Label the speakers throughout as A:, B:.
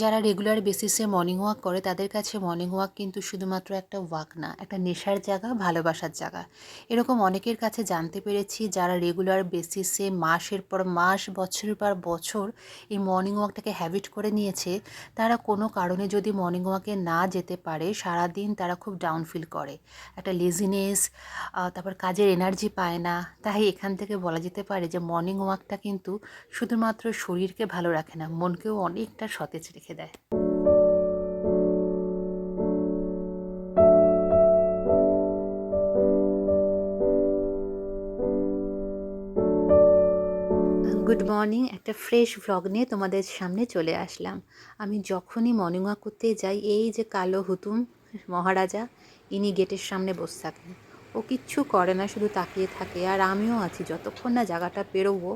A: যারা রেগুলার বেসিসে morning walk করে তাদের কাছে মর্নিং ওয়াক কিন্তু শুধুমাত্র একটা ওয়াক না, একটা নেশার জায়গা, ভালোবাসার জায়গা। এরকম অনেকের কাছে জানতে পেরেছি যারা রেগুলার বেসিসে মাসের পর মাস, বছরের পর বছর এই মর্নিং ওয়াকটাকে হ্যাবিট করে নিয়েছে, তারা কোনো কারণে যদি মর্নিং ওয়াকে না যেতে পারে সারাদিন তারা খুব ডাউন ফিল করে, একটা লেজিনেস, তারপর কাজের এনার্জি পায় না। তাই এখান থেকে বলা যেতে পারে যে মর্নিং ওয়াকটা কিন্তু শুধুমাত্র শরীরকে ভালো রাখে না, মনকেও অনেকটা সতেজ রেখে দেয়। গুড মর্নিং, একটা ফ্রেশ ভ্লগ নিয়ে তোমাদের সামনে চলে আসলাম। আমি যখনই মর্নিং ওয়াক করতে যাই, এই যে কালো হুতুম মহারাজা, ইনি গেটের সামনে বসে থাকেন। ও কিচ্ছু করে না, শুধু তাকিয়ে থাকে। আর আমিও আছি, যতক্ষণ না জায়গাটা পেরোবো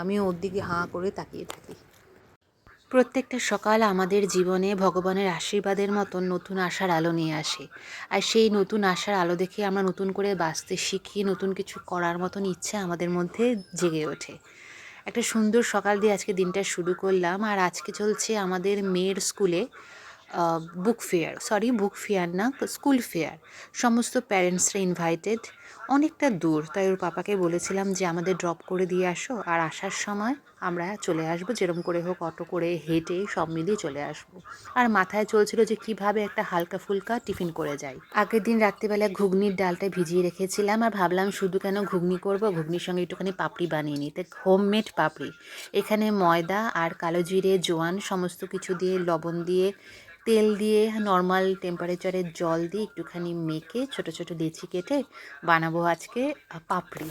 A: আমিও ওর দিকে হাঁ করে তাকিয়ে থাকি। প্রত্যেকটা সকাল আমাদের জীবনে ভগবানের আশীর্বাদের মতন নতুন আশার আলো নিয়ে আসে। আর সেই নতুন আশার আলো দেখে আমরা নতুন করে বাঁচতে শিখি, নতুন কিছু করার মতন ইচ্ছা আমাদের মধ্যে জেগে ওঠে। একটা সুন্দর সকাল দিয়ে আজকে দিনটা শুরু করলাম। আর আজকে চলছে আমাদের মেয়ের স্কুলে বুক ফেয়ার না, স্কুল ফেয়ার। সমস্ত প্যারেন্টসরা ইনভাইটেড। অনেকটা দূর, তাই ওর পাপাকে বলেছিলাম যে আমাদের ড্রপ করে দিয়ে আসো, আর আসার সময় আমরা চলে আসবো, যেরকম করে হোক অটো করে হেঁটে সব মিলিয়ে চলে আসবো। আর মাথায় চলছিল যে কিভাবে একটা হালকা ফুলকা টিফিন করে যাই। আগের দিন রাত্রিবেলা ঘুগনির ডালটা ভিজিয়ে রেখেছিলাম, আর ভাবলাম শুধু কেন ঘুগনি করব, ঘুগনির সঙ্গে একটুখানি পাপড়ি বানিয়ে নিতে। হোমমেড পাপড়ি। এখানে ময়দা আর কালো জিরে, জোয়ান সমস্ত কিছু দিয়ে, লবণ দিয়ে, তেল দিয়ে, নর্মাল টেম্পারেচারের জল দিয়ে একটুখানি মেখে ছোট ছোট লেচি কেটে বানাবো আজকে পাপড়ি।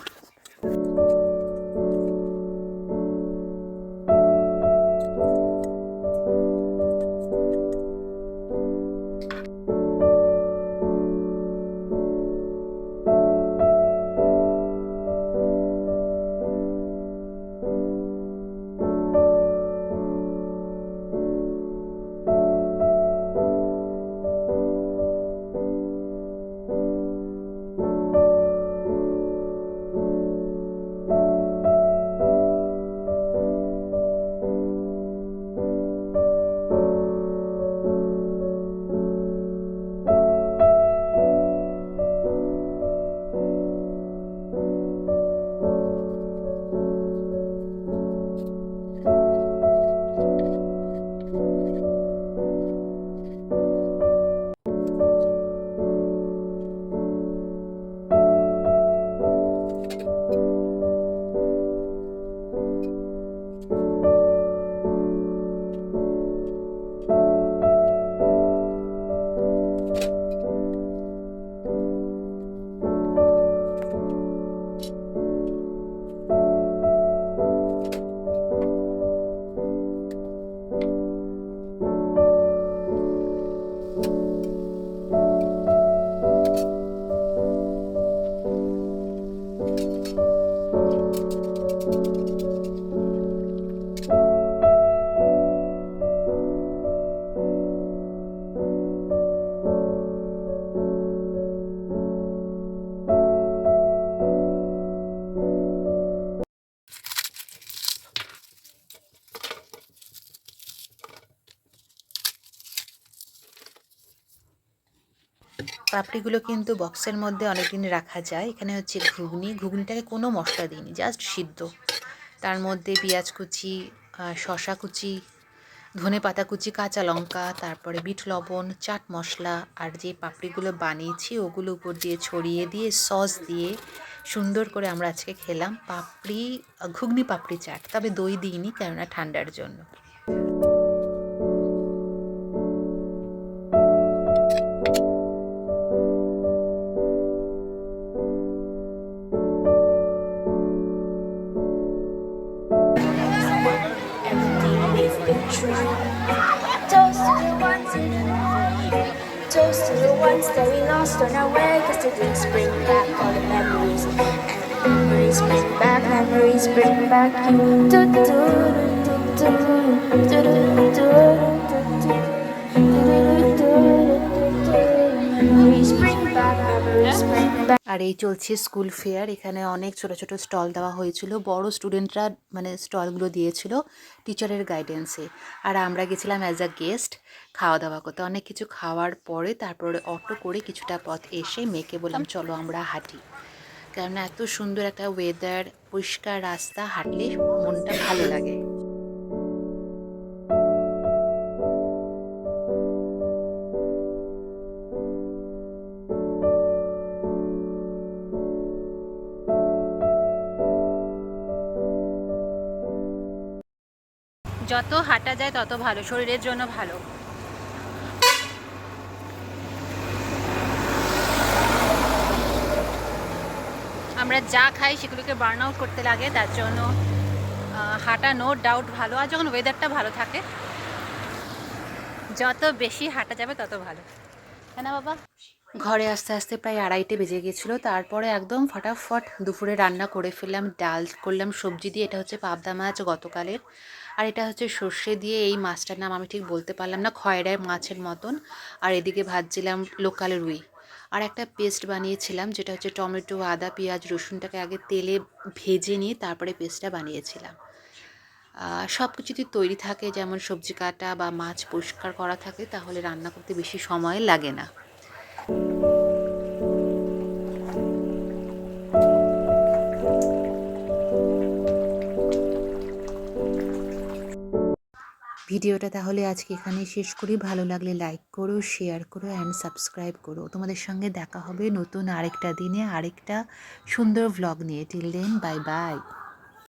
A: পাপড়িগুলো কিন্তু বক্সের মধ্যে অনেকদিন রাখা যায়। এখানে হচ্ছে ঘুগনি, ঘুগনিটাকে কোনো মশলা দিইনি, জাস্ট সিদ্ধ। তার মধ্যে পেঁয়াজ কুচি, শশা কুচি, ধনে পাতা কুচি, কাঁচা লঙ্কা, তারপরে বিট লবণ, চাট মশলা, আর যে পাপড়িগুলো বানিয়েছি ওগুলো উপর দিয়ে ছড়িয়ে দিয়ে সস দিয়ে সুন্দর করে আমরা আজকে খেলাম পাপড়ি, ঘুগনি পাপড়ি চাট। তবে দই দিইনি, কেননা ঠান্ডার জন্য।
B: Toast to the ones in the night. Toast to the ones that we lost on our way. Cause the drinks bring back all the memories. And memories bring back, memories bring back you. Do do do do do do do do. Memories bring back, memories bring back.
A: আর আর এই চলছে school fair. এখানে অনেক ছোট ছোট stall দেওয়া হয়েছিল, বড় স্টুডেন্টরা মানে স্টলগুলো দিয়েছিল টিচারের গাইডেন্সে। আর আমরা গেছিলাম অ্যাজ আ গেস্ট খাওয়া দাওয়া করতে। অনেক কিছু খাওয়ার পরে তারপরে অটো করে কিছুটা পথ এসে মেয়েকে বললাম চলো আমরা হাঁটি, কেননা এত সুন্দর একটা ওয়েদার, পরিষ্কার রাস্তা, হাঁটলে মনটা ভালো লাগে। যত হাঁটা যায় তত ভালো, শরীরের জন্য ভালো। আমরা যা খাই সেগুলোকে বার্ন আউট করতে লাগে, তার জন্য হাঁটা নো ডাউট ভালো। আর যখন ওয়েদারটা ভালো থাকে, যত বেশি হাঁটা যাবে তত ভালো, তাই না বাবা? ঘরে আস্তে আস্তে প্রায় 2:30 বেজে গেছিলো। তারপরে একদম ফটাফট দুপুরে রান্না করে ফেললাম। ডাল করলাম সবজি দিয়ে, এটা হচ্ছে পাবদা মাছ গতকালের, আর এটা হচ্ছে সর্ষে দিয়ে। এই মাছটার নাম আমি ঠিক বলতে পারলাম না, খয়রার মাছের মতন। আর এদিকে ভাজছিলাম লোকাল রুই। আর একটা পেস্ট বানিয়েছিলাম, যেটা হচ্ছে টমেটো, আদা, পেঁয়াজ, রসুনটাকে আগে তেলে ভেজে নিয়ে তারপরে পেস্টটা বানিয়েছিলাম। সব কিছু যদি তৈরি থাকে, যেমন সবজি কাটা বা মাছ পরিষ্কার করা থাকে, তাহলে রান্না করতে বেশি সময় লাগে না। ভিডিওটা তাহলে আজকে এখানেই শেষ করি। ভালো লাগলে লাইক করো, শেয়ার করো অ্যান্ড সাবস্ক্রাইব করো। তোমাদের সঙ্গে দেখা হবে নতুন আরেকটা দিনে আরেকটা সুন্দর ভ্লগ নিয়ে। Till then, bye by.